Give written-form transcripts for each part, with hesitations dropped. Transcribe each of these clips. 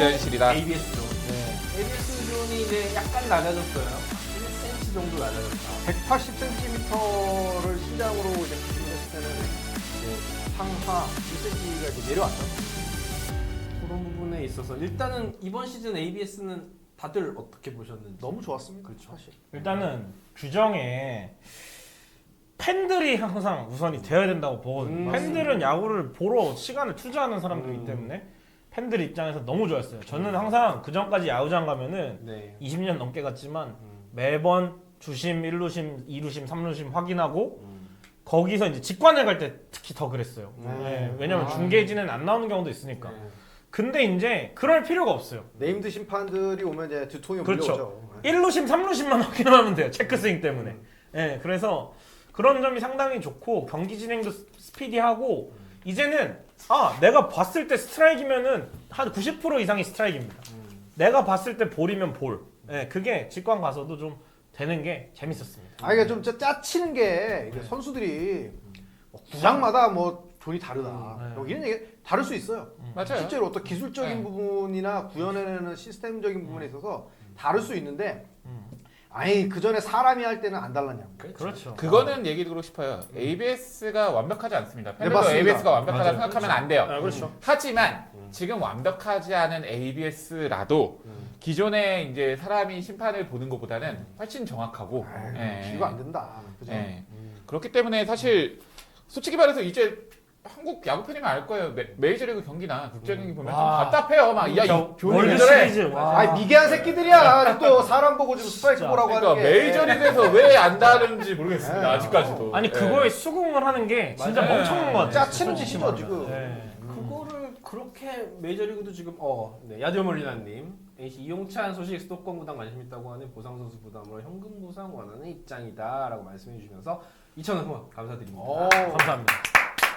대전실이다. ABS존. ABS존이 이제 약간 낮아졌어요. 1cm 정도 낮아졌다. 180cm를 신장으로 이제 기준했을 때는 이제 상하 1cm가 이제 내려왔죠. 그런 부분에 있어서 일단은 이번 시즌 ABS는 다들 어떻게 보셨는지. 너무 좋았습니다. 그렇죠. 사실. 일단은 규정에 팬들이 항상 우선이 되어야 된다고 보거든요. 팬들은 야구를 보러 시간을 투자하는 사람들이기 때문에 팬들 입장에서 너무 좋았어요. 저는 항상 그 전까지 야구장 가면은 네. 20년 넘게 갔지만 매번 주심, 1루심, 2루심, 3루심 확인하고 거기서 이제 직관을 갈 때 특히 더 그랬어요. 네, 왜냐면 중계진은 안 나오는 경우도 있으니까. 네. 근데 이제 그럴 필요가 없어요. 네임드 심판들이 오면 이제 두통이 그렇죠. 몰려오죠. 1루심, 3루심만 확인하면 돼요. 체크 스윙 때문에. 네, 그래서 그런 점이 상당히 좋고 경기 진행도 스피디하고 이제는 내가 봤을 때 스트라이크면은 한 90% 이상이 스트라이크입니다. 내가 봤을 때 볼이면 볼. 네, 그게 직관 가서도 좀 되는 게 재밌었습니다. 이게 좀 짜치는 게 이게 선수들이 구장마다 뭐 존이 다르다. 여기는 이게 다를 수 있어요. 맞아요. 실제로 어떤 기술적인 네. 부분이나 구현해내는 시스템적인 부분에 있어서 다를 수 있는데 아니 그 전에 사람이 할 때는 안 달랐냐고. 그렇죠. 그거는 얘기 드리고 싶어요. ABS가 완벽하지 않습니다. 팬들도 맞습니다. ABS가 완벽하다 맞아요. 생각하면 안 돼요. 그렇죠. 하지만 지금 완벽하지 않은 ABS라도 기존에 이제 사람이 심판을 보는 것보다는 훨씬 정확하고 비교가 안 된다. 그죠? 예. 그렇기 때문에 사실 솔직히 말해서 이제 한국 야구 팬이면 알 거예요. 메이저리그 경기나 국제 경기 보면 좀 와. 답답해요. 막 야, 이 존이 왜 월드 저래? 시리즈. 와. 아니 미개한 새끼들이야. 또 사람 보고 지금 스트라이크 진짜. 보라고 하는 그러니까 게. 메이저리그에서 왜 안 다른지 모르겠습니다. 네. 아직까지도. 아니 예. 그거에 수긍을 하는 게 진짜 맞아요. 멍청한 것 같아요. 짜치는 솔직히 짓이죠, 말하면. 지금. 네. 그거를 그렇게 메이저리그도 지금 야디오몰리나님 NC 이용찬 소식 수도권 구단 관심 있다고 하는 보상 선수 부담으로 현금 보상 원하는 입장이다라고 말씀해 주시면서 2,000원 후원 감사드립니다. 감사합니다.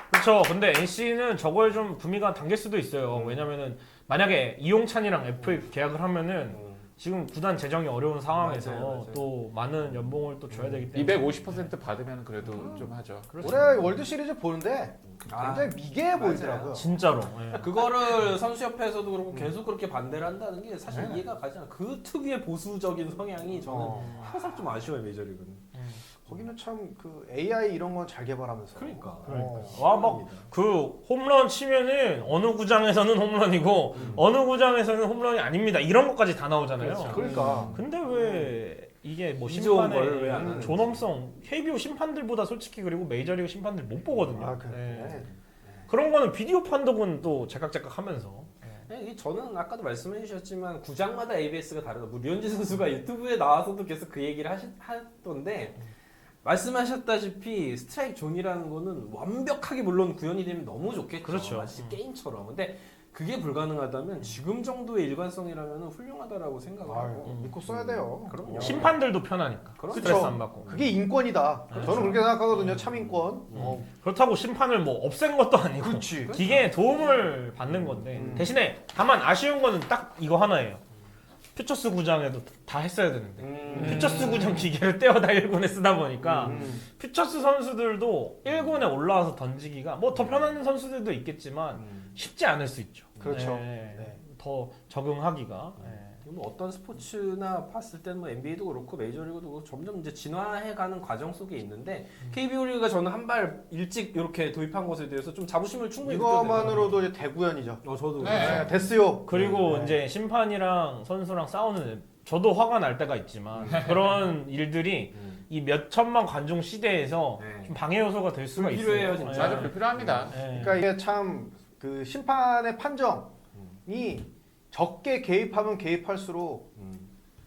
그렇죠. 근데 NC는 저거에 좀 구미가 당길 수도 있어요. 왜냐면은 만약에 이용찬이랑 FA 계약을 하면은 지금 구단 재정이 어려운 상황에서 맞아요. 또 많은 연봉을 또 줘야 되기 때문에 250% 받으면 그래도 좀 하죠. 올해 월드 시리즈 보는데 굉장히 미개해 보이더라고요. 진짜로. 예. 그거를 선수협회에서도 그렇고 계속 그렇게 반대를 한다는 게 사실 이해가 가지 않아. 그 특유의 보수적인 성향이 저는 항상 좀 아쉬워요 메이저리그는. 거기는 참 그 AI 이런 건 잘 개발하면서. 그러니까. 와 막 그 홈런 치면은 어느 구장에서는 홈런이고 어느 구장에서는 홈런이 아닙니다. 이런 것까지 다 나오잖아요. 그러니까. 근데 왜 이게 뭐 이 좋은 심판의 걸왜안 하는지. 존엄성 KBO 심판들보다 솔직히 그리고 메이저리그 심판들 못 보거든요. 그래. 네. 그런 거는 비디오 판독은 또 제각제각 하면서 이게 저는 아까도 말씀해 주셨지만 구장마다 ABS가 다르다. 뭐 류현진 선수가 유튜브에 나와서도 계속 그 얘기를 하던데 말씀하셨다시피 스트라이크 존이라는 거는 완벽하게 물론 구현이 되면 너무 좋겠죠. 그렇죠. 마치 게임처럼. 근데 그게 불가능하다면 지금 정도의 일관성이라면 훌륭하다라고 생각하고. 믿고 써야 돼요. 그럼요. 심판들도 편하니까 그렇죠. 스트레스 안 받고. 그게 인권이다. 저는 그렇게 생각하거든요. 참인권. 그렇다고 심판을 뭐 없앤 것도 아니고 그렇지. 기계의 도움을 받는 건데 대신에 다만 아쉬운 거는 딱 이거 하나예요. 퓨처스 구장에도 다 했어야 되는데 퓨처스 구장 기계를 떼어다 1군에 쓰다 보니까 퓨처스 선수들도 1군에 올라와서 던지기가 뭐 더 편한 선수들도 있겠지만 쉽지 않을 수 있죠. 그렇죠. 네. 더 적응하기가. 네. 뭐 어떤 스포츠나 봤을 때는 뭐 NBA도 그렇고 메이저리그도 그렇고 점점 이제 진화해가는 과정 속에 있는데 KBO 리그가 저는 한 발 일찍 이렇게 도입한 것에 대해서 좀 자부심을 충분히 이거만으로도 이제 대구현이죠. 저도 네. 됐어요. 그리고 이제 심판이랑 선수랑 싸우는 저도 화가 날 때가 있지만 그런 일들이 이 몇 천만 관중 시대에서 네. 좀 방해 요소가 될 수가 있어요. 불필요해요, 진짜. 맞아, 불필요합니다. 네. 그러니까 이게 참 그 심판의 판정이 적게 개입하면 개입할수록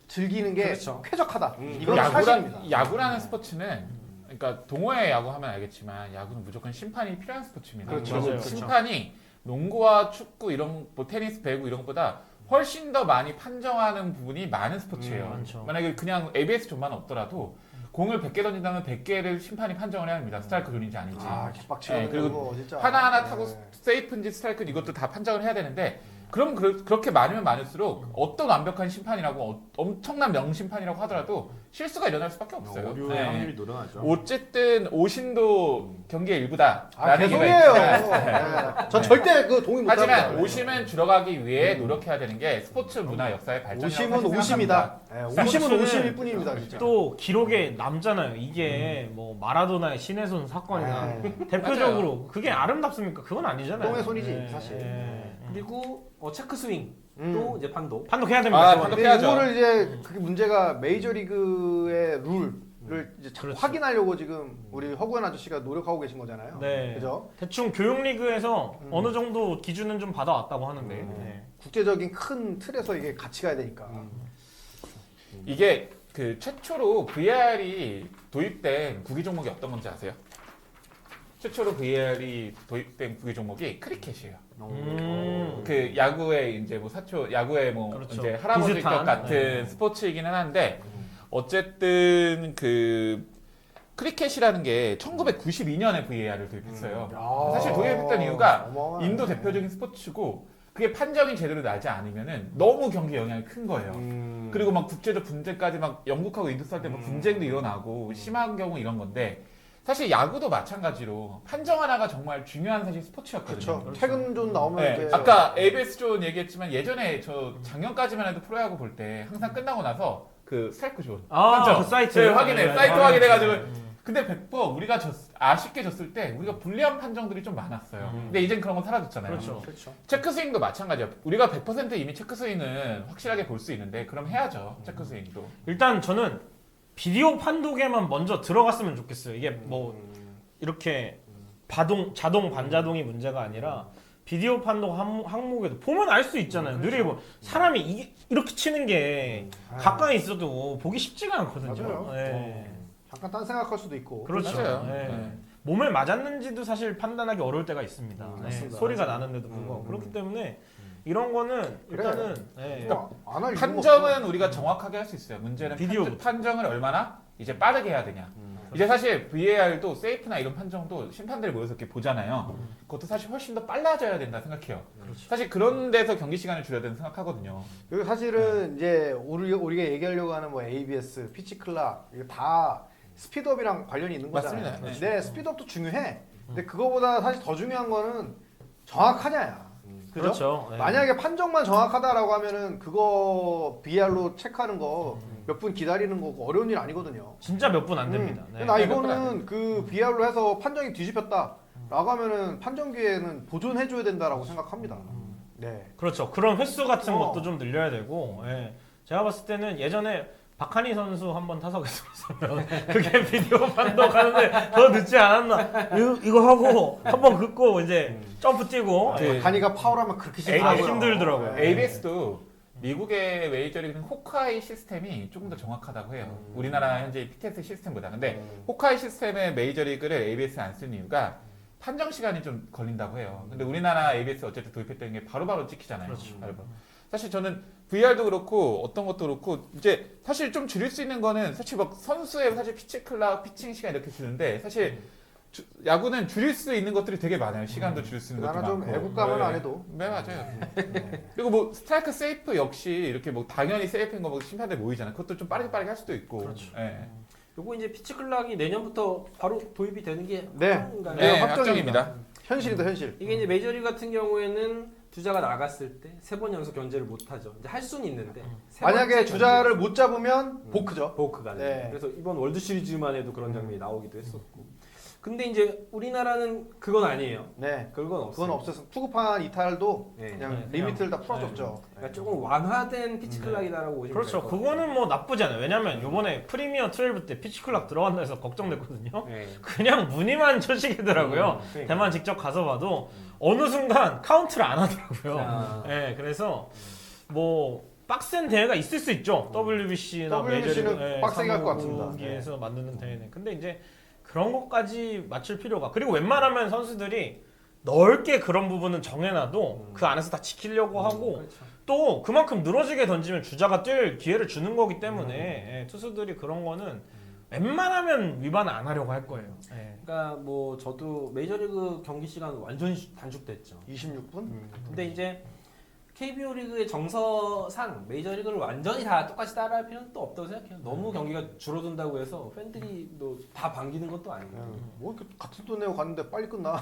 즐기는 게 그렇죠. 쾌적하다. 이건 사실입니다. 야구라는 스포츠는 그러니까 동호회 야구 하면 알겠지만 야구는 무조건 심판이 필요한 스포츠입니다. 그렇죠. 그리고 맞아요. 심판이 농구와 축구 이런 뭐 테니스, 배구 이런 것보다 훨씬 더 많이 판정하는 부분이 많은 스포츠예요. 많죠. 만약에 그냥 ABS 존만 없더라도 공을 100개 던진다면 100개를 심판이 판정을 해야 합니다. 스트라이크 존인지 아닌지. 개빡치는 네, 그리고 거 진짜. 하나하나 타고 네. 세이프인지 스트라이크인지 이것도 다 판정을 해야 되는데 그럼 그렇게 많으면 많을수록 어떤 완벽한 심판이라고 엄청난 명심판이라고 하더라도 실수가 일어날 수밖에 없어요. 오류의 네. 확률이 늘어나죠. 어쨌든 오심도 경기의 일부다. 개소리예요. 네. 전 절대 그 동의 못 합니다. 하지만 오심은 줄어가기 위해 노력해야 되는 게 스포츠 문화 역사의 발전이라고 오심은 오심이다. 네, 오심은 스포츠는 오심일 뿐입니다, 진짜. 또 기록에 남잖아요. 이게 뭐 마라도나의 신혜손 사건이나 대표적으로 그게 아름답습니까? 그건 아니잖아요. 똥의 손이지, 사실. 그리고 체크 스윙 또 이제 판독. 판독해야 됩니다. 그건. 판독. 근데 해야죠. 이거를 이제 그게 문제가 메이저리그의 룰을 이제 자꾸 그렇죠. 확인하려고 지금 우리 허구현 아저씨가 노력하고 계신 거잖아요. 네. 그죠? 대충 교육 리그에서 어느 정도 기준은 좀 받아왔다고 하는데. 네. 국제적인 큰 틀에서 이게 같이 가야 되니까. 이게 그 최초로 VR이 도입된 구기 종목이 어떤 건지 아세요? 최초로 VR이 도입된 구기 종목이 크리켓이에요. 그 야구의 이제 뭐 사초 야구의 뭐 그렇죠. 이제 할아버지 비슷한, 것 같은 네. 스포츠이기는 한데 어쨌든 그 크리켓이라는 게 1992년에 VAR을 도입했어요. 야. 사실 도입했던 이유가 어마어마하네. 인도 대표적인 스포츠고 그게 판정이 제대로 나지 않으면은 너무 경기 영향이 큰 거예요. 그리고 막 국제적 분쟁까지 막 영국하고 인도 쌀 때 막 분쟁도 일어나고 심한 경우 이런 건데 사실 야구도 마찬가지로 판정 하나가 정말 중요한 사실 스포츠였거든요. 그렇죠. 퇴근 존 나오면 네, 이제 아까 ABS 존 얘기했지만 예전에 저 작년까지만 해도 프로야구 볼 때 항상 끝나고 나서 그 스트라이크 존 아, 그 사이트. 네, 확인해 네, 사이트 네. 확인해가지고 근데 100% 우리가 아쉽게 졌을 때 우리가 불리한 판정들이 좀 많았어요. 근데 이젠 그런 건 사라졌잖아요. 그렇죠. 그렇죠. 체크 스윙도 마찬가지예요. 우리가 100% 이미 체크 스윙은 확실하게 볼 수 있는데 그럼 해야죠. 체크 스윙도. 일단 저는 비디오 판독에만 먼저 들어갔으면 좋겠어요. 이게 뭐 이렇게 자동 반자동이 문제가 아니라 비디오 판독 항목에도 보면 알 수 있잖아요. 느리고 사람이 이렇게 치는 게 가까이 있어도 보기 쉽지가 않거든요. 맞아요. 네. 잠깐 딴 생각할 수도 있고. 그렇죠. 맞아요. 네. 네. 몸에 맞았는지도 사실 판단하기 어려울 때가 있습니다. 네. 맞습니다. 소리가 나는데도 불구하고 그렇기 때문에 이런 거는 일단은 네. 안할 판정은 우리가 정확하게 할 수 있어요. 문제는 비디오부터. 판정을 얼마나 이제 빠르게 해야 되냐. 이제 사실 VAR도 세이프나 이런 판정도 심판들이 모여서 이렇게 보잖아요. 그것도 사실 훨씬 더 빨라져야 된다 생각해요. 사실 그런 데서 경기 시간을 줄여야 된다 생각하거든요. 그리고 사실은 이제 우리가 얘기하려고 하는 뭐 ABS, 피치 클락 이거 다 스피드업이랑 관련이 있는 거잖아요. 맞습니다. 네. 근데 스피드업도 중요해. 근데 그거보다 사실 더 중요한 거는 정확하냐야. 그죠? 그렇죠. 네. 만약에 판정만 정확하다라고 하면은 그거 BR로 체크하는 거 몇 분 기다리는 거 어려운 일 아니거든요. 진짜 몇 분 안 됩니다. 네. 나 네, 몇분안 이거는 그 BR로 해서 판정이 뒤집혔다라고 하면은 판정기에는 보존해줘야 된다라고 생각합니다. 네. 그렇죠. 그런 횟수 같은 어. 것도 좀 늘려야 되고, 예. 제가 봤을 때는 예전에 박한희 선수 한번 타석했었으면 그게 비디오 판독하는데 더 늦지 않았나? 이거 하고 한번 긋고 이제 점프 뛰고. 네. 간이가 파울하면 그렇게 아, 싫더라고요. 힘들더라고요. 네. ABS도 미국의 메이저리그는 호카이 시스템이 조금 더 정확하다고 해요. 우리나라 현재 PTS 시스템보다. 근데 호카이 시스템의 메이저리그를 ABS에 안 쓰는 이유가 판정 시간이 좀 걸린다고 해요. 근데 우리나라 ABS 어쨌든 도입했던 게 바로바로 찍히잖아요. 그렇죠. 바로바로. 사실 저는 VR도 그렇고 어떤 것도 그렇고 이제 사실 좀 줄일 수 있는 거는 사실 막 선수의 사실 피치 클락, 피칭 시간 이렇게 주는데 사실 야구는 줄일 수 있는 것들이 되게 많아요. 시간도 줄일 수 있는 것도 나는 좀 많고. 애국감은 안 해도. 네, 맞아요. 그리고 뭐 스트라이크 세이프 역시 이렇게 뭐 당연히 세이프인 거 뭐 심판들 모이잖아요. 그것도 좀 빠르게 할 수도 있고. 그렇죠. 예. 요거 이제 피치 클락이 내년부터 바로 도입이 되는 게 네. 확정인가요? 네, 확정입니다. 확정입니다. 현실이다 현실. 이게 이제 메이저리그 같은 경우에는 주자가 나갔을 때 3번 연속 견제를 못 하죠. 이제 할 수는 있는데 세 만약에 번째 주자를 못 잡으면 보크죠. 보크가 네. 그래서 이번 월드 시리즈만 해도 그런 장면이 나오기도 했었고. 근데 이제 우리나라는 그건 아니에요. 네. 그건 없어요. 그건 없어서 투구판 이탈도 네. 그냥 네, 리미트를 다 그냥, 풀어줬죠. 그러니까 조금 완화된 피치 클락이다라고 보시면 그렇죠. 될것 같아요. 그거는 뭐 나쁘지 않아요. 왜냐면 요번에 프리미어 12 때 피치 클락 들어간다 해서 걱정됐거든요. 네. 그냥 무늬만 쳐시기더라고요. 그러니까. 대만 직접 가서 봐도 어느 순간 카운트를 안 하더라고요. 아. 네, 그래서 뭐 빡센 대회가 있을 수 있죠. WBC나 WBC는 빡세게 할것 같습니다. 사무국에서 만드는 대회는. 근데 이제 그런 것까지 맞출 필요가. 그리고 웬만하면 선수들이 넓게 그런 부분은 정해놔도 그 안에서 다 지키려고 하고 그렇죠. 또 그만큼 늘어지게 던지면 주자가 뛸 기회를 주는 거기 때문에 예, 투수들이 그런 거는 웬만하면 위반 안 하려고 할 거예요. 예. 그러니까 뭐 저도 메이저리그 경기 시간 완전히 단축됐죠. 26분? 근데 이제 KBO 리그의 정서상 메이저리그를 완전히 다 똑같이 따라할 필요는 또 없다고 생각해요. 너무 경기가 줄어든다고 해서 팬들이 다 반기는 것도 아니고. 뭐 이렇게 같은 돈 내고 갔는데 빨리 끝나.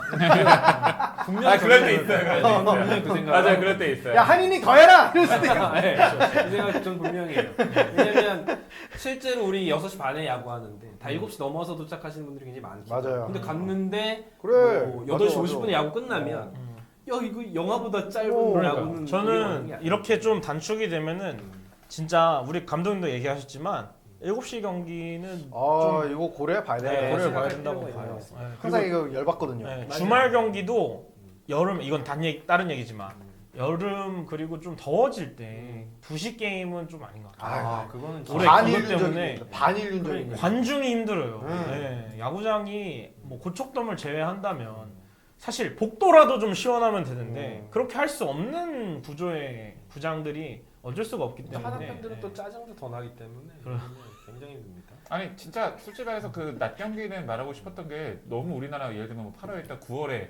분명히 그럴 때 있어요. 분명히 그 생각. 맞아요, 그럴 때 있어요. 야 한인이 더 해라. 이럴 수도 있고. 네, 그 생각 좀 분명히 해요. 왜냐면 실제로 우리 6시 반에 야구하는데 다 7시 넘어서 도착하시는 분들이 굉장히 많기 때문에. 맞아요. 근데 갔는데 그래. 뭐 맞아, 8시 맞아. 50분에 야구 끝나면 야 이거 영화보다 짧은 그러니까요. 야구는 우리가 하는 게 저는 아니야. 이렇게 좀 단축이 되면은 진짜 우리 감독님도 얘기하셨지만 7시 경기는 아 이거 고려해 봐야 돼. 네, 고려해 봐야 생각할 된다고 필요가 봐요. 있네요. 네, 항상 그리고 이거 열받거든요. 네, 맞아요. 주말 경기도 여름 이건 다른 얘기지만 여름 그리고 좀 더워질 때 2시 게임은 좀 아닌 것 같아요. 아, 그거는 좀 올해 그것 때문에 반일륜적인 반일륜적인 거. 관중이 힘들어요. 네, 야구장이 뭐 고척돔을 제외한다면 사실 복도라도 좀 시원하면 되는데 그렇게 할 수 없는 구조의 구장들이 어쩔 수가 없기 때문에 하나 팬들은 네. 또 짜증도 더 나기 때문에 그럼. 굉장히 힘듭니다. 아니 진짜 솔직히 말해서 그 낮 경기는 말하고 싶었던 게 너무 우리나라 예를 들면 8월 일단 9월에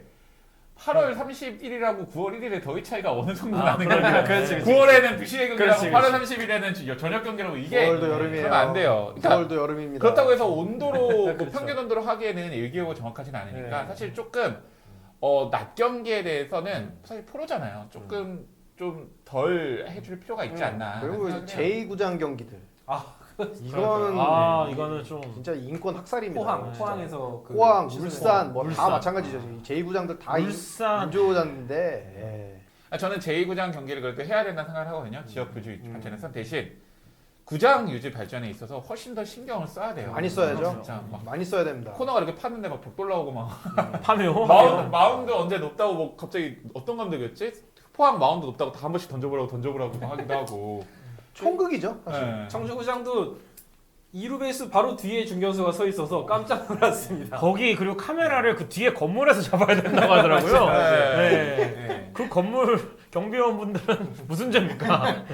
8월 31일하고 9월 1일에 더위 차이가 어느 정도 나는 경기라. 그렇지, 9월에는 2시에 경기라고 그렇지, 8월 30일에는 저녁 경기라고 이게 9월도 여름이에요. 그러면 안 돼요. 그러니까 9월도 여름입니다. 그렇다고 해서 온도로 뭐 그렇죠. 평균 온도로 하기에는 일기예보가 정확하지는 않으니까 네. 사실 조금 낮 경기에 대해서는 사실 프로잖아요. 조금 좀 덜 해줄 필요가 있지 않나. 그리고 생각을 해요. 제2구장 경기들. 아, 이거는 이거는 좀 진짜 인권 학살입니다. 포항에서 그 포항, 시즌 울산 뭐 다 울산. 마찬가지죠. 제2구장들 다 울산 인조구장인데. 저는 제2구장 경기를 그래도 해야 된다는 생각을 하거든요. 지역 규제 관점에서 대신 구장 유지 발전에 있어서 훨씬 더 신경을 써야 돼요. 많이 써야죠. 진짜 막 많이 써야 됩니다. 코너가 이렇게 팠는데 막 벽돌 나오고 막 파묘 마운드 언제 높다고 뭐 갑자기 어떤 감독이었지? 포항 마운드 높다고 다 한 번씩 던져보라고 막 하기도 하고. 총극이죠. 사실. 네. 청주구장도 2루 베이스 바로 뒤에 중견수가 서 있어서 깜짝 놀랐습니다. 거기 그리고 카메라를 그 뒤에 건물에서 잡아야 된다고 하더라고요. 네. 네. 그 건물 경비원분들은 무슨 죄입니까?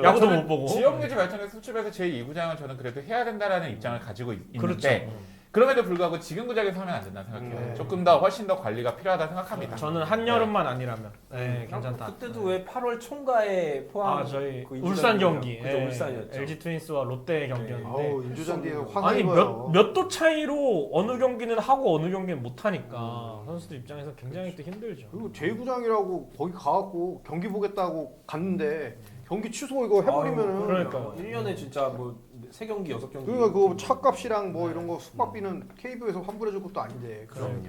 야구도 못 보고. 지역 유지 발전에서 솔직해서 제2구장은 저는 그래도 해야 된다라는 입장을 가지고 있는데 그렇죠. 그럼에도 불구하고 지금 구장에서 하면 안 된다 생각해요. 네. 조금 더 훨씬 더 관리가 필요하다 생각합니다. 저는 한여름만 아니라면 네, 괜찮다. 그때도 왜 8월 총가에 포항 저희 그 인조장 울산 경기, 그죠, 울산이었죠. LG 트윈스와 롯데 경기였는데 아우 인조장 뒤에 아니 화나입어요. 몇 도 차이로 어느 경기는 하고 어느 경기는 못 하니까 선수들 입장에서 굉장히 또 힘들죠. 그리고 제2구장이라고 거기 가갖고 경기 보겠다고 갔는데 경기 취소 이거 해버리면은 그러니까요. 1년에 진짜 뭐 3경기, 6경기. 그러니까 그 차값이랑 뭐 이런 거 숙박비는 KBO에서 환불해줄 것도 아닌데. 그럼요.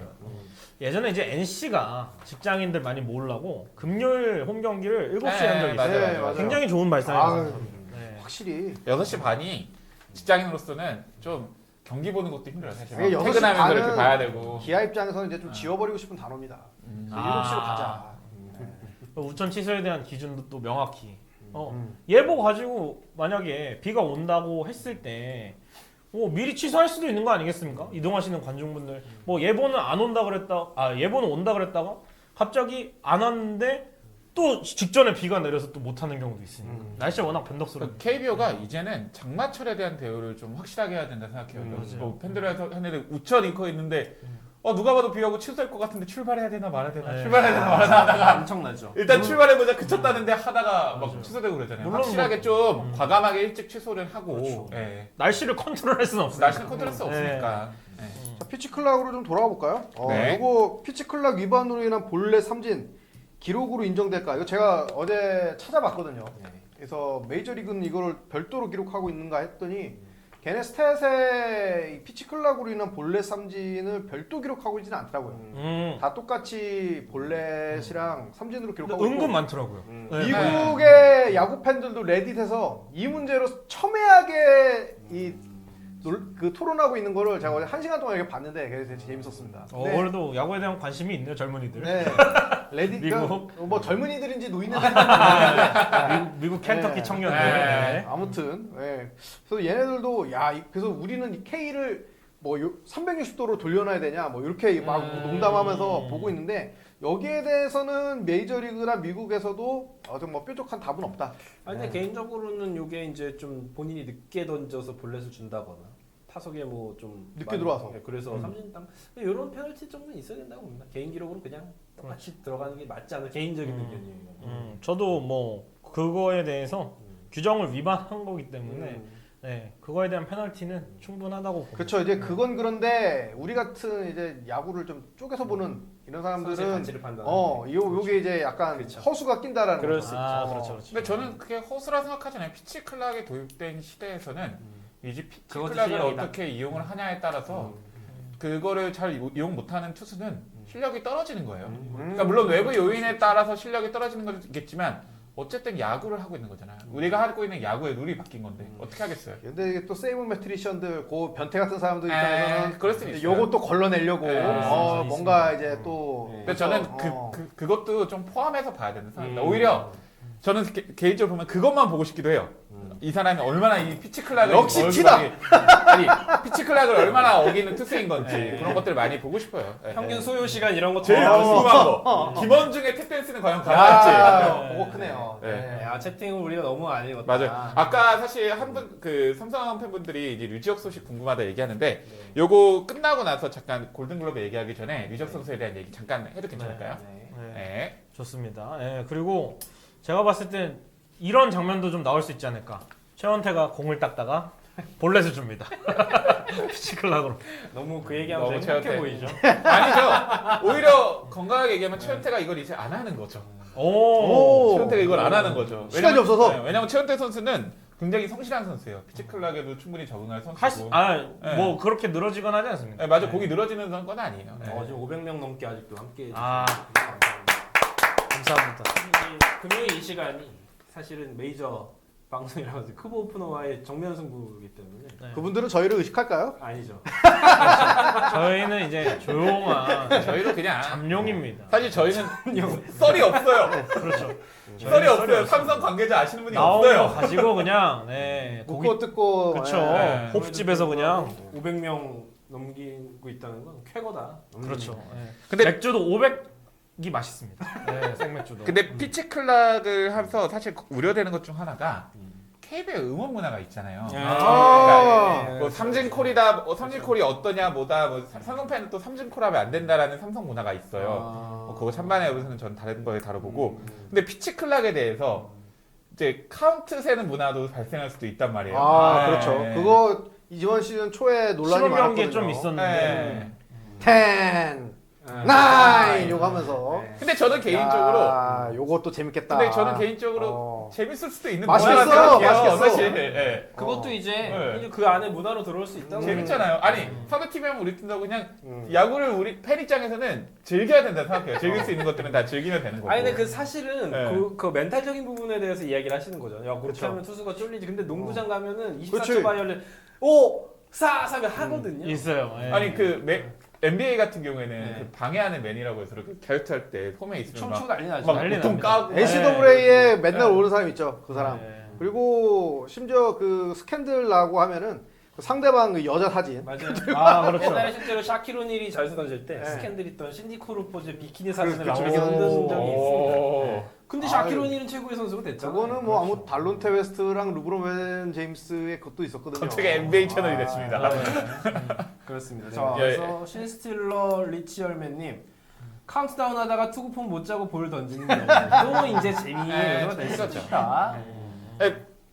예전에 이제 NC가 직장인들 많이 모으려고 금요일 홈 경기를 7시에 한 적이 있어요. 맞아요, 네, 맞아요. 굉장히 좋은 발상이었어요. 네. 확실히 6시 반이 직장인으로서는 좀 경기 보는 것도 힘들어요. 사실. 이게 6시 퇴근하면서 반은 이렇게 봐야 되고. 기아 입장에서는 이제 좀 지워버리고 싶은 단어입니다. 7시로 가자. 우천 취소에 대한 기준도 또 명확히 음. 예보 가지고 만약에 비가 온다고 했을 때 미리 취소할 수도 있는 거 아니겠습니까? 이동하시는 관중분들 뭐 예보는 안 온다 그랬다 예보는 온다 그랬다가 갑자기 안 왔는데 또 직전에 비가 내려서 또 못 하는 경우도 있으니까 날씨가 워낙 변덕스러워. KBO가 이제는 장마철에 대한 대우를 좀 확실하게 해야 된다 생각해요. 맞아요. 뭐 팬들에서 하는데 우천 잉커 있는데 누가 봐도 비하고 취소할 것 같은데 출발해야 되나 말아야 되나 네. 출발해야 되나 말아야 되나 하다가 엄청나죠. 일단 출발해보자 그쳤다는데 하다가 막 취소되고 그러잖아요. 물론 확실하게 좀 과감하게 일찍 취소를 하고 그렇죠. 예. 날씨를 컨트롤할 수는 없으니까. 날씨는 컨트롤할 수 없으니까. 예. 자, 피치클락으로 좀 돌아가 볼까요? 네. 이거 피치클락 위반으로 인한 볼넷 삼진 기록으로 인정될까? 이거 제가 어제 찾아봤거든요. 그래서 메이저리그는 이거를 별도로 기록하고 있는가 했더니 걔네 스탯에 이 피치클락으로 인한 볼넷 삼진을 별도 기록하고 있지는 않더라고요. 다 똑같이 볼넷이랑 삼진으로 기록하고 은근 있고 많더라고요. 네. 미국의 야구 팬들도 레딧에서 이 문제로 첨예하게 그 토론하고 있는 거를 제가 어제 1시간 동안 이렇게 봤는데 되게 재밌었습니다. 네. 그래도 야구에 대한 관심이 있네요, 젊은이들. 네. 레딧 미국. 뭐 젊은이들인지 노인들인지 미국 켄터키 네. 청년들. 네. 네. 아무튼 그래서 얘네들도 그래서 우리는 이 K를 뭐 360도로 돌려놔야 되냐 뭐 이렇게 막 농담하면서 보고 있는데 여기에 대해서는 메이저리그나 미국에서도 어떤 뭐 뾰족한 답은 없다. 아니 근데 개인적으로는 이게 이제 좀 본인이 늦게 던져서 볼넷을 준다거나 타석에 뭐 좀 늦게 들어와서. 그래서 삼진 땅 이런 페널티 정도는 있어야 된다고 봅니다. 개인 기록으로 그냥 똑같이 들어가는 게 맞지 않나 개인적인 의견이에요. 저도 뭐 그거에 대해서 규정을 위반한 거기 때문에 네, 그거에 대한 페널티는 충분하다고 봅니다. 그렇죠. 이제 그건 그런데 우리 같은 이제 야구를 좀 쪼개서 보는 이런 선수의 사람들은 가치를 판단하는 요게 이제 약간 그렇죠. 허수가 낀다라는 그럴 거죠. 수 있죠. 그렇죠, 그렇죠. 근데 저는 그게 허수라 생각하지 않아요. 피치 클락이 도입된 시대에서는 이제 피치 그것도 클락을 실력이다. 어떻게 이용을 하냐에 따라서 그거를 잘 이용 못하는 투수는 실력이 떨어지는 거예요. 그러니까 물론 외부 요인에 따라서 실력이 떨어지는 건 있겠지만 어쨌든 야구를 하고 있는 거잖아요. 우리가 하고 있는 야구의 룰이 바뀐 건데 어떻게 하겠어요? 근데 이게 또 세이브 매트리션들, 그 변태 같은 사람들 입장에서는 그럴 수는 있어요. 요것도 걸러내려고 네, 뭔가 이제 또. 근데 저는 그것도 좀 포함해서 봐야 되는 상황입니다. 오히려 저는 개인적으로 보면 그것만 보고 싶기도 해요. 이 사람이 얼마나 이 피치 클락을 역시 티다! 아니 피치 클락을 얼마나 어기는 투수인 건지 그런 것들 많이 보고 싶어요. 평균 소요 시간 이런 것도 제일 궁금한 거. 김원중의 탭댄스는 과연 가능할지. 그거 크네요. 네. 야 채팅을 우리가 너무 안 읽었다. 맞아요. 아까 사실 한 분 그 삼성 팬분들이 이제 류지혁 소식 궁금하다 얘기하는데 요거 끝나고 나서 잠깐 골든글러브 얘기하기 전에 류지혁 선수에 대한 얘기 잠깐 해도 괜찮을까요? 네. 좋습니다. 예, 그리고 제가 봤을 땐 이런 장면도 좀 나올 수 있지 않을까. 최원태가 공을 닦다가 볼넷을 줍니다. 피치클락으로. 너무 그 얘기하면 너무 행복해 최원태. 보이죠. 아니죠. 오히려 건강하게 얘기하면 최은태가 이걸 이제 안 하는 거죠. 오. 최은태가 이걸 안 하는 거죠. 시간이 없어서? 네, 왜냐면 최은태 선수는 굉장히 성실한 선수예요. 피치클락에도 충분히 적응할 선수고. 뭐 그렇게 늘어지거나 하지 않습니다. 네, 맞아. 곡이 늘어지는 건 아니에요. 네. 지금 500명 넘게 아직도 함께 해주시고 감사합니다. 금요일 이 시간이 사실은 메이저 방송이라고 해서 크보 오프너와의 정면 승부이기 때문에 네. 그분들은 저희를 의식할까요? 아니죠. 저희는 이제 조용한 저희도 그냥 잠룡입니다. 사실 저희는 썰이 없어요. 그렇죠. 썰이 없어요. 삼성 관계자 아시는 분이 나오는 거 없어요. 가지고 그냥 고기 묻고 뜯고. 그쵸. 네. 호프집에서 그냥 500명 넘기고 있다는 건 쾌거다. 그렇죠. 예. 근데- 맥주도 500이 맛있습니다. 네, 생맥주도. 근데 피치클락을 하면서 사실 우려되는 것 중 하나가 KB의 응원 문화가 있잖아요. 그러니까 뭐 삼진콜이다, 삼진콜이 어떠냐, 뭐다, 뭐 삼성 팬은 또 삼진콜 하면 안 된다라는 삼성 문화가 있어요. 뭐 그거 찬반의 여부는 전 다른 거에 다뤄보고. 근데 피치클락에 대해서 이제 카운트 세는 문화도 발생할 수도 있단 말이에요. 그렇죠. 네. 그거 이번 시즌 초에 논란이 실험 많았거든요. 경기에 좀 있었는데 네. 10, 9 요거 하면서. 근데 저는 개인적으로 요것도 재밌겠다. 근데 저는 개인적으로 재밌을 수도 있는 맛있겠어, 문화라고 생각해요, 맛있겠어. 사실. 예. 그것도 이제 네. 그 안에 문화로 들어올 수 있다고. 재밌잖아요. 아니 상대팀이 하면 우리 팀도 그냥 야구를 우리 팬 입장에서는 즐겨야 된다 생각해요. 즐길 수 있는 것들은 다 즐기면 되는 거고. 아니 근데 그 사실은 네. 그 멘탈적인 부분에 대해서 이야기를 하시는 거죠. 야 그렇게 그쵸. 하면 투수가 쫄리지. 근데 농구장 가면은 24초 그렇지. 바이올렛 5, 4, 3을 하거든요. 있어요. 예. 아니 NBA 같은 경우에는 네. 그 방해하는 맨이라고 해서 그 갸웃할 때 홈에 있으면 춤추고 난리 나죠. 막 난리 보통 납니다. 까고 NCAA에 네. 맨날 오는 사람 있죠. 그 사람. 예. 그리고 심지어 그 스캔들 나고 하면은 그 상대방 그 여자 사진. 맞아요. 그렇죠. 옛날에 실제로 샤키로닐이 잘 던질 때 네. 스캔들 있던 신디 크루포즈의 비키니 사진을 그렇죠. 나오게 만든 적이 있습니다. 오. 근데 샤키로닐은 최고의 선수가 됐잖아요. 저거는 뭐 아무 달론테 웨스트랑 르브론 제임스의 것도 있었거든요. 갑자기 NBA 채널이 됐습니다. 그렇습니다. 네. 자, 예. 그래서 신스틸러 리치얼맨님 카운트다운 하다가 투구폼 못 잡고 볼 던지는 또 이제 재미가 될 수 재밌었죠. 있다.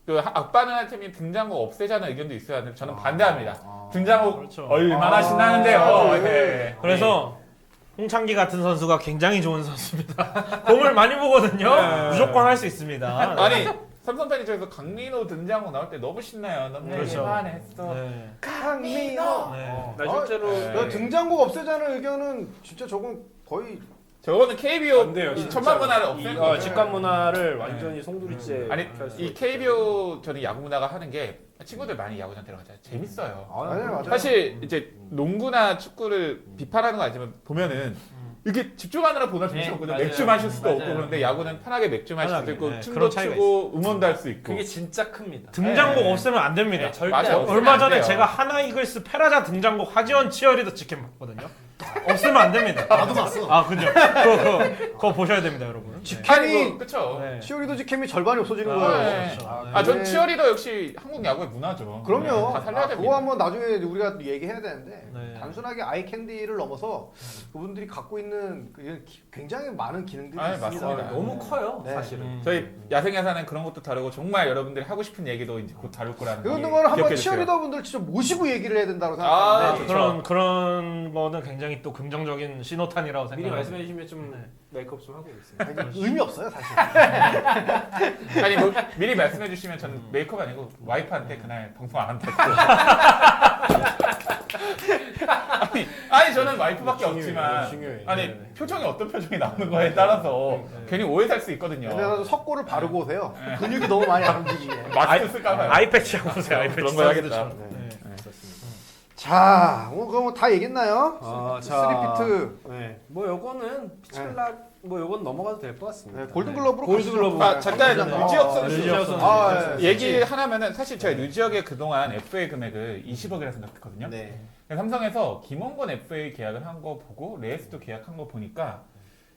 그 악바는 할 팀이 등장곡 없애자는 의견도 있어야 하는데 저는 반대합니다. 등장곡 그렇죠. 얼마나 신나는데요. 네. 그래서 홍창기 같은 선수가 굉장히 좋은 선수입니다. 공을 많이 보거든요. 네. 무조건 할 수 있습니다. 아니 삼성 팬 입장에서 강민호 등장곡 나올 때 너무 신나요. 넌 그렇죠. 내게만 했어. 네. 강민호. 네. 나 실제로 네. 그 등장곡 없애자는 의견은 진짜 저건 거의 저거는 KBO 안 돼요. 이 진짜. 천만 문화를 없애는 거예요. 직관 문화를 완전히 송두리째. 아니 할 수 이 있죠. KBO 저는 야구 문화가 하는 게 친구들 많이 야구장 데려가잖아요. 재밌어요. 맞아요. 사실 이제 농구나 축구를 비판하는 거 아니지만 보면은 이게 집중하느라 보다 네, 재밌었거든요. 맞아요. 맥주 마실 수도 없고 맞아요. 그런데 야구는 편하게 맥주 마실 수도 편하게, 있고 네, 춤도 그런 차이가 추고 응원도 할 수 있고. 그게 진짜 큽니다. 등장곡 네. 없으면 안 됩니다. 네, 절대 맞아요. 없으면 얼마 안 전에 돼요. 제가 하나 이글스 페라자 등장곡 하지원 치어리더 치킨 봤거든요. 없으면 안 됩니다. 나도 봤어. 아 그죠. 그거 보셔야 됩니다, 여러분. 아니 그쵸. 네. 치어리더 직캠이 절반이 없어지는 아, 거예요. 네. 그렇죠. 아, 전 네. 치어리더 역시 한국 야구의 문화죠. 그럼요. 네, 다 살려야 됩니다. 그거 한번 나중에 우리가 얘기해야 되는데 네. 단순하게 아이 캔디를 넘어서 그분들이 갖고 있는 굉장히 많은 기능들이 아, 있습니다. 맞습니다. 너무 커요, 네. 사실은. 저희 야생야사는 그런 것도 다루고 정말 여러분들이 하고 싶은 얘기도 이제 곧 다룰 거라는 그런 거 거는 한번 기억해 주세요. 치어리더 분들 진짜 모시고 얘기를 해야 된다고 아, 생각합니다. 네. 그런 거는 굉장히 또 긍정적인 신호탄이라고 미리 생각합니다. 말씀해 주시면 좀 네. 메이크업 좀 하고 있습니다. 아니, 의미 없어요 사실. 아니 뭐, 미리 말씀해 주시면 저는 메이크업 아니고 와이프한테 그날 방송 안 한다고. 아니 저는 와이프밖에 없지만 중요해. 아니 네. 표정이 어떤 표정이 나오는 거에 따라서 괜히 오해 살 수 있거든요. 그래서 석고를 바르고 오세요. 근육이 너무 많이 안 움직이게. 마스크 쓸까 봐요. 아이패치 하고 오세요. 아이패치 그런 거 해야겠다. 네. 자, 그거 다 얘기했나요? 아, 3피트. 네. 뭐 요거는 피첼락 뭐 요건 넘어가도 될 것 같습니다. 네, 골든글러브로 골든글러브. 아 잠깐 네. 류지혁 선수 류지혁 선수. 아, 예. 얘기 하나면은 사실 제가 류지혁의 그동안 FA 금액을 20억이라 생각했거든요. 네. 삼성에서 김원건 FA 계약을 한 거 보고 레이스도 계약한 거 보니까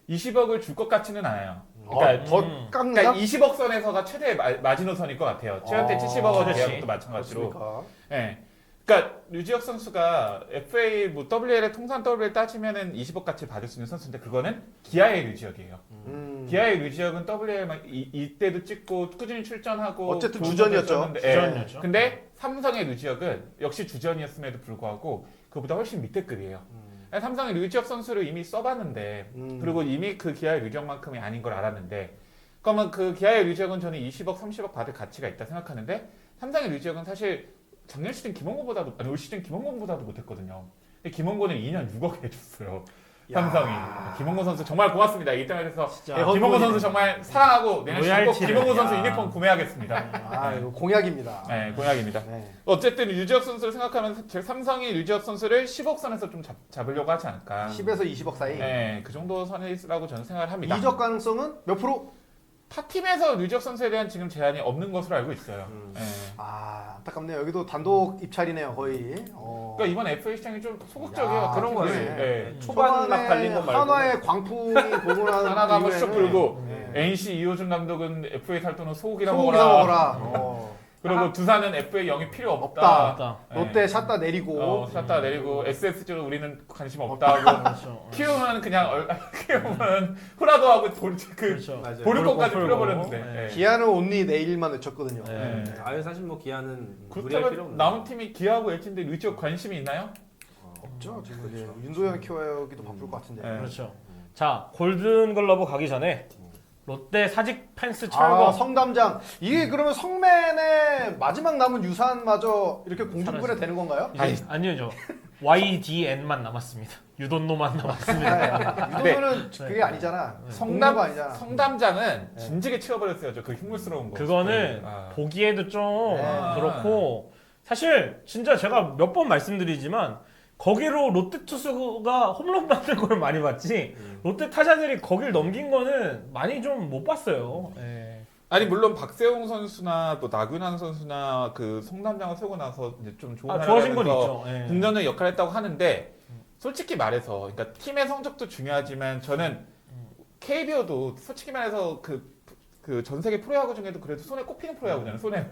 20억을 줄 것 같지는 않아요. 그러니까, 더 깎는다? 그러니까 20억 선에서가 최대 마지노선일 것 같아요. 최한테 70억원 그렇지. 계약도 마찬가지로. 그렇습니까? 예. 그러니까 류지혁 선수가 FA 뭐 WL의 통산 WL 따지면은 20억 같이 받을 수 있는 선수인데 그거는 기아의 류지혁이에요. 기아의 류지혁은 WL 막 이때도 찍고 꾸준히 출전하고 어쨌든 좋은 주전이었죠. 선수였는데, 예. 주전이었죠. 근데 삼성의 류지혁은 역시 주전이었음에도 불구하고 그보다 훨씬 밑에급이에요. 삼성의 류지혁 선수를 이미 써봤는데 그리고 이미 그 기아의 류지혁만큼이 아닌 걸 알았는데 그러면 그 기아의 류지혁은 저는 20억, 30억 받을 가치가 있다 생각하는데 삼성의 류지혁은 사실 작년 시즌 김원곤보다도 아니 올 시즌 김원곤보다도 못했거든요. 근데 김원곤은 2년 6억 해줬어요. 삼성이. 김원곤 선수 정말 고맙습니다. 이 때문에서 김원곤 선수 정말 사랑하고 내년 시즌 꼭 로얄티를. 김원곤 선수 야. 유니폼 구매하겠습니다. 아, 이거 공약입니다. 네, 공약입니다. 네. 어쨌든 류지혁 선수를 생각하면 제 삼성이 류지혁 선수를 10억 선에서 좀 잡으려고 하지 않을까. 10에서 20억 사이. 네, 그 정도 선이라고 저는 생각을 합니다. 이적 가능성은 몇 프로? 타 팀에서 류지혁 선수에 대한 지금 제한이 없는 것으로 알고 있어요. 네. 아, 안타깝네요. 여기도 단독 입찰이네요, 거의. 그러니까 이번 FA 시장이 좀 소극적이에요. 야, 그런 그러네. 거예요. 네. 초반 막 달린 거 말고. 한화의 광풍이 보고 난 하나가 한번 쭉 이후에는 불고 네. NC 이호준 감독은 FA 탈도는 소고기나 소고기나 먹어라. 먹어라. 그리고 두산은 FA 영이 필요 없다. 없다. 네. 롯데 샷다 내리고. 샀다 내리고 SSG로 우리는 관심 없다 하고 그렇죠. 키우면 그냥 키우면 후라도 하고 그렇죠. 맞아요. 보를 것까지 풀고. 풀어버렸는데. 네. 네. 기아는 온리 내일만 외쳤거든요. 네. 아유 사실 뭐 기아는 무리할 필요 그렇다면 없는. 남은 팀이 기아하고 LG인데 류지혁 관심이 있나요? 없죠. 지금 이제 윤도현 키워야기도 바쁠 것 같은데. 네. 그렇죠. 자, 골든글러브 가기 전에 롯데 사직 펜스 철거. 아, 성담장. 이게 그러면 성맨의 마지막 남은 유산마저 이렇게 공중분해 되는 건가요? 이제 아니죠. YDN만 남았습니다. 유돈노만 남았습니다. 유도현은 그게 아니잖아. 공부가 아니잖아. 성담장은 진지게 치워버렸어요. 저 그 흉물스러운 거. 그거는 아. 보기에도 좀 네. 그렇고 사실 진짜 제가 몇 번 말씀드리지만 거기로 롯데 투수가 홈런 맞는 걸 많이 봤지 롯데 타자들이 거길 넘긴 거는 많이 좀 못 봤어요. 예. 아니 물론 박세웅 선수나 또 나균환 선수나 그 성남장을 세우고 나서 이제 좀 좋은 좋아진 건 하면서 있죠. 예. 긍정적인 역할을 했다고 하는데 솔직히 말해서 그러니까 팀의 성적도 중요하지만 저는 KBO도 솔직히 말해서 그 전 세계 프로야구 중에도 그래도 손에 꼽히는 프로야구잖아요. 손에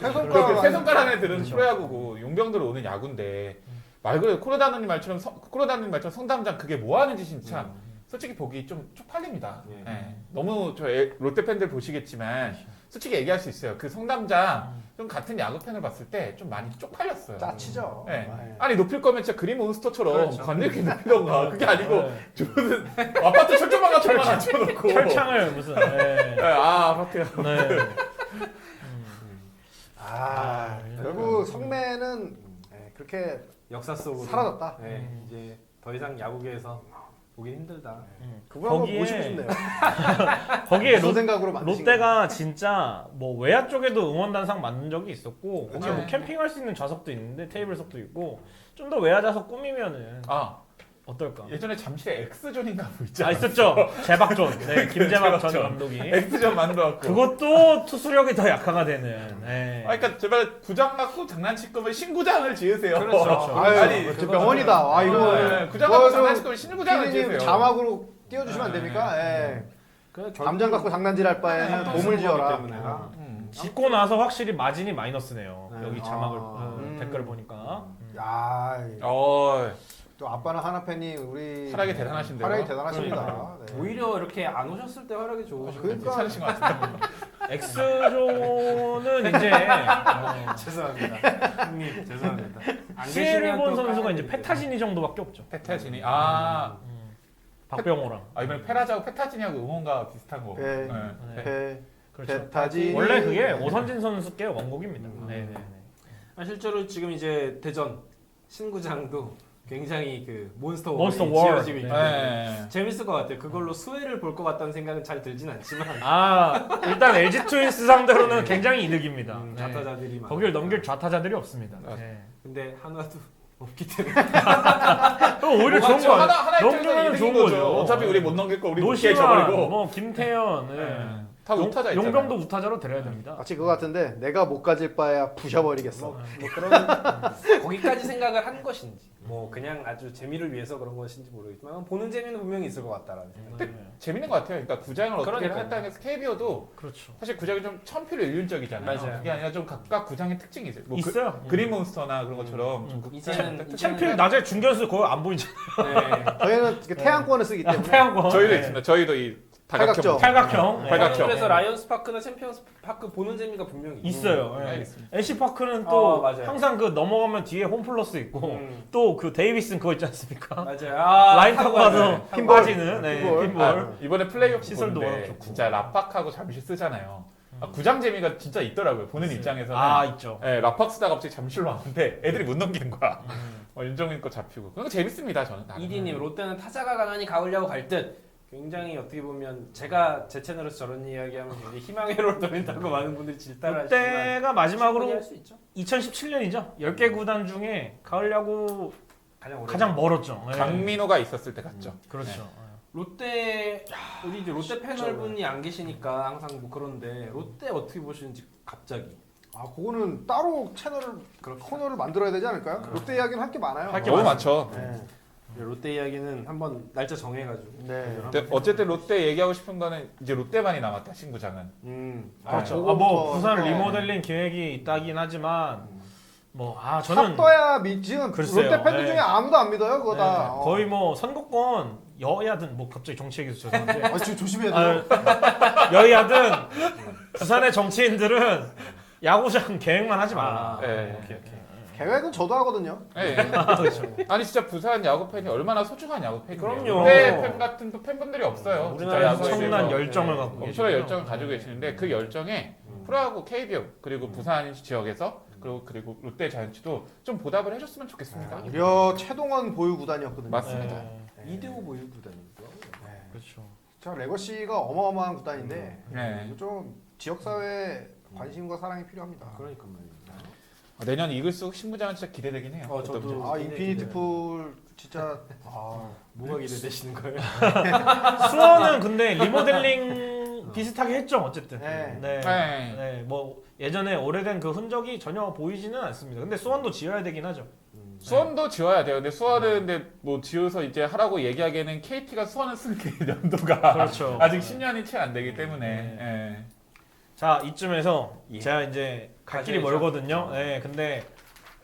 세 세 손가락 안에 들은 그렇죠. 프로야구고 용병들 오는 야구인데 말 그대로 코로다노님 말처럼 성담장 그게 뭐 하는 짓인지 참 솔직히 보기 좀 쪽팔립니다. 예. 예. 너무 저 롯데 팬들 보시겠지만 솔직히 얘기할 수 있어요. 그 성담장 좀 같은 야구 팬을 봤을 때 좀 많이 쪽팔렸어요. 짜치죠. 예. 네. 아니 높일 거면 진짜 그린 몬스터처럼 그렇죠. 관들게 높이던가 그게 아니고 네. 무슨 아파트 철조망 같은 거만 앉혀놓고 철창을 무슨 예. 예, 아 아파트야. 네. 결국 성맨은 그렇게 역사 속으로 사라졌다. 네, 이제 더 이상 야구계에서 보기 힘들다. 그걸 한번 거기에- 보시고 싶네요. 거기에 무슨 생각으로 만드신 거예요? 롯데가 진짜 뭐 외야 쪽에도 응원단상 만든 적이 있었고 거기 뭐 네. 캠핑할 수 있는 좌석도 있는데 테이블석도 있고 좀 더 외야 좌석 꾸미면은 아 어떨까? 예전에 잠실에 X존인가 뭐 있지 아 않았어요? 있었죠. 재박존. 네, 김재박 전 그렇죠. 감독이. X존 만들었고. 그것도 투수력이 더 약화가 되는. 네. 아, 그러니까 제발 구장 갖고 장난칠 거면 신구장을 지으세요. 그렇죠. 아유, 저 명언이다. 아 이거 네, 구장 갖고 장난칠 거면 신구장을 피디님 지으세요. 자막으로 띄워주시면 안 됩니까? 예. 담장 갖고 장난질할 바에는 몸을 지어라. 짓고 나서 확실히 마진이 마이너스네요. 네. 여기 자막을 아. 댓글 보니까. 야, 또 아빠는 하나 팬이 우리 활약이 대단하신데요. 활약이 대단하십니다. 네. 오히려 이렇게 안 오셨을 때 활약이 좋으시고 그러니까 괜찮으신 것 같은데. X존은 이제 죄송합니다. 형님 죄송합니다. 안 피해를 계시면 본 또 선수가 이제 까는데. 페타지니 정도밖에 없죠. 페타지니. 박병호랑. 이번에 페라자고 페타지니하고 응원가 비슷한 거. 네. 네. 배 그렇죠. 배타지 원래 그게 오선진 선수께 원곡입니다. 네네네. 실제로 지금 이제 대전 신구장도 굉장히 그 몬스터 몬스터 월이 월. 지어지고 네. 있거든요. 네. 재밌을 것 같아요. 그걸로 수혜를 볼 것 같다는 생각은 잘 들진 않지만 일단 LG 트윈스 상대로는 굉장히 이득입니다. 네. 좌타자들이 많아. 거기를 넘길 좌타자들이 없습니다. 아, 네. 근데 하나도 없기 때문에 오히려 좋은 거 아니에요? 하나 넘기면 좋은 거죠. 어차피 우리 못 넘길 거 우리 못 노시만, 깨져버리고. 뭐 김태현, 네. 네. 다 우타자 있잖아요. 용병도 우타자로 데려야 됩니다. 마치 그거 같은데 내가 못 가질 바야 부셔버리겠어. 뭐 그런 거기까지 생각을 한 것인지 뭐 그냥 아주 재미를 위해서 그런 것인지 모르겠지만 보는 재미는 분명히 있을 것 같다라는 생각. 네. 재밌는 것 같아요. 그러니까 구장을 어떻게 그러니까요. 했다는 게 KBO도 그렇죠. 사실 구장이 좀 천필일륜적이잖아요. 맞아요. 그게 아니라 좀 각각 구장의 특징이 있어요. 뭐 있어요. 그린몬스터나 그런 것처럼 좀 이제는 챔피언 낮에 중견수 거의 안 보이잖아요. 네. 저희는 그 태양권을 쓰기 때문에 태양권. 저희도 네. 있습니다. 저희도 이 팔각정. 팔각형. 네. 팔각정. 그래서 라이언스 파크나 챔피언스 파크 보는 재미가 분명히 있어요. 네. 알겠습니다. NC 파크는 또 맞아요. 항상 그 넘어가면 뒤에 홈플러스 있고 음. 또 그 데이비슨 그거 있지 않습니까? 맞아요. 라인 타고 가서 핀볼. 빠지는 네, 핀볼. 핀볼. 이번에 플레이오프 시설도 워낙 보는데 좋고. 진짜 라팍하고 잠실 쓰잖아요. 구장 재미가 진짜 있더라고요. 보는 입장에서는. 있죠. 네, 라팍 쓰다가 갑자기 잠실로 왔는데 애들이 못 넘기는 거야. 윤정인 거 잡히고. 그런 거 재밌습니다. 저는. 나름. 이디님 롯데는 타자가 강하니 가을야구 갈 듯. 굉장히 어떻게 보면 제가 제 채널에서 저런 이야기하면 굉장히 희망회로를 돌린다고 많은 분들이 질타하시지만 롯데가 마지막으로 할수 있죠. 2017년이죠. 10개 구단 중에 가을 야구 가장 오래 가장 멀었죠. 네. 강민호가 있었을 때 갔죠. 그렇죠. 롯데 우리 이제 롯데 패널분이 안 계시니까 항상 뭐 그런데 롯데 어떻게 보시는지 갑자기 그거는 따로 채널을 코너를 만들어야 되지 않을까요? 롯데 이야기는 할 게 많아요. 할게 너무 많죠. 많죠. 네. 롯데 이야기는 한번 날짜 정해가지고 네. 근데 어쨌든 롯데 얘기하고 싶은 거는 이제 롯데만이 남았다. 신구장은. 그렇죠. 그거부터 뭐 부산 네. 리모델링 계획이 있다긴 하지만 저는 삽둬야 지금 글쎄요. 롯데 팬들 네. 중에 아무도 안 믿어요 그거 다. 네, 거의 뭐 선거권 여야든 뭐 갑자기 정치 얘기해서 죄송한데 지금 조심해야 돼요. 여야든 부산의 정치인들은 야구장 계획만 하지 마라. 네. 오케이. 계획은 저도 하거든요. 네. 그렇죠. 아니 진짜 부산 야구 팬이 얼마나 소중한 야구 팬이에요. 그럼요. 롯데 팬 같은 또 팬분들이 없어요. 진짜 우리나라에서 야구에 엄청난 대해서. 열정을 갖고 엄청난 계시죠. 열정을 가지고 계시는데 그 열정에 프로야구 KBO 그리고 부산 지역에서 그리고 롯데 자이언츠도 좀 보답을 해줬으면 좋겠습니다. 무려 최동원 보유 구단이었거든요. 맞습니다. 네, 이대호 보유 구단이죠. 그렇죠. 자 레거시가 어마어마한 구단인데 네. 이거 좀 지역 사회에 관심과 사랑이 필요합니다. 그러니까 말입니다. 내년 이글스 신구장은 진짜 기대되긴 해요. 저도. 어떤 분이. 아 인피니티 풀 진짜 뭐가 기대되시는 거예요? 수원은 근데 리모델링 비슷하게 했죠 어쨌든. 네. 네. 뭐 예전에 오래된 그 흔적이 전혀 보이지는 않습니다. 근데 수원도 지어야 되긴 하죠. 수원도 지어야 돼요. 근데 수원은 근데 뭐 지어서 이제 하라고 얘기하기에는 KT가 수원을 쓴 그 연도가 그렇죠. 아직 10년이 채 안 되기 때문에. 예. 자 이쯤에서 제가 이제 갈 길이 가셔야죠. 멀거든요. 네, 근데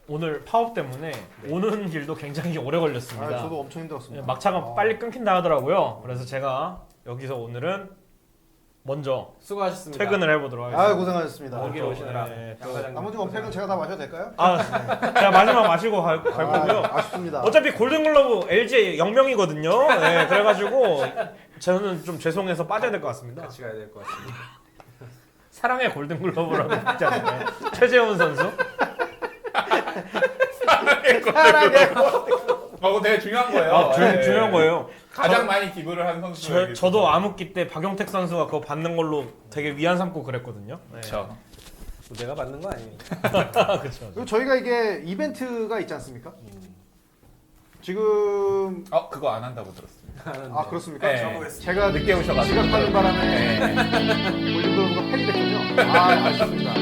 오늘 파업 때문에 오는 길도 굉장히 오래 걸렸습니다. 저도 엄청 힘들었습니다. 막차가 빨리 끊긴다 하더라고요. 그래서 제가 여기서 오늘은 먼저 수고하셨습니다. 퇴근을 해보도록 하겠습니다. 고생하셨습니다. 거기로 오시느라 네, 또- 양과장님. 나머지 원팩은 제가 다 마셔도 될까요? 제가 마지막 마시고 갈 거고요. 아쉽습니다. 어차피 골든글러브 LG 0명이거든요. 네, 그래가지고 저는 좀 죄송해서 빠져야 될 것 같습니다. 같이 가야 될 것 같습니다. 사랑의 골든글러브라고 있지 않나요? 최재훈 선수? 그거 되게 중요한 거예요. 예. 중요한 거예요. 가장 많이 기부를 한 선수. 저도 암흑기 때 박용택 선수가 그거 받는 걸로 되게 위안 삼고 그랬거든요. 네. 그렇죠. 내가 받는 거 아니에요? 그렇죠. 그리고 저희가 이게 이벤트가 있지 않습니까? 지금 그거 안 한다고 들었습니다. 아 그렇습니까? 네. 제가 늦게 오셔가지고. 지각하는 바람에 네. 볼륨 그런 거 폐기됐군요. 아 아쉽습니다.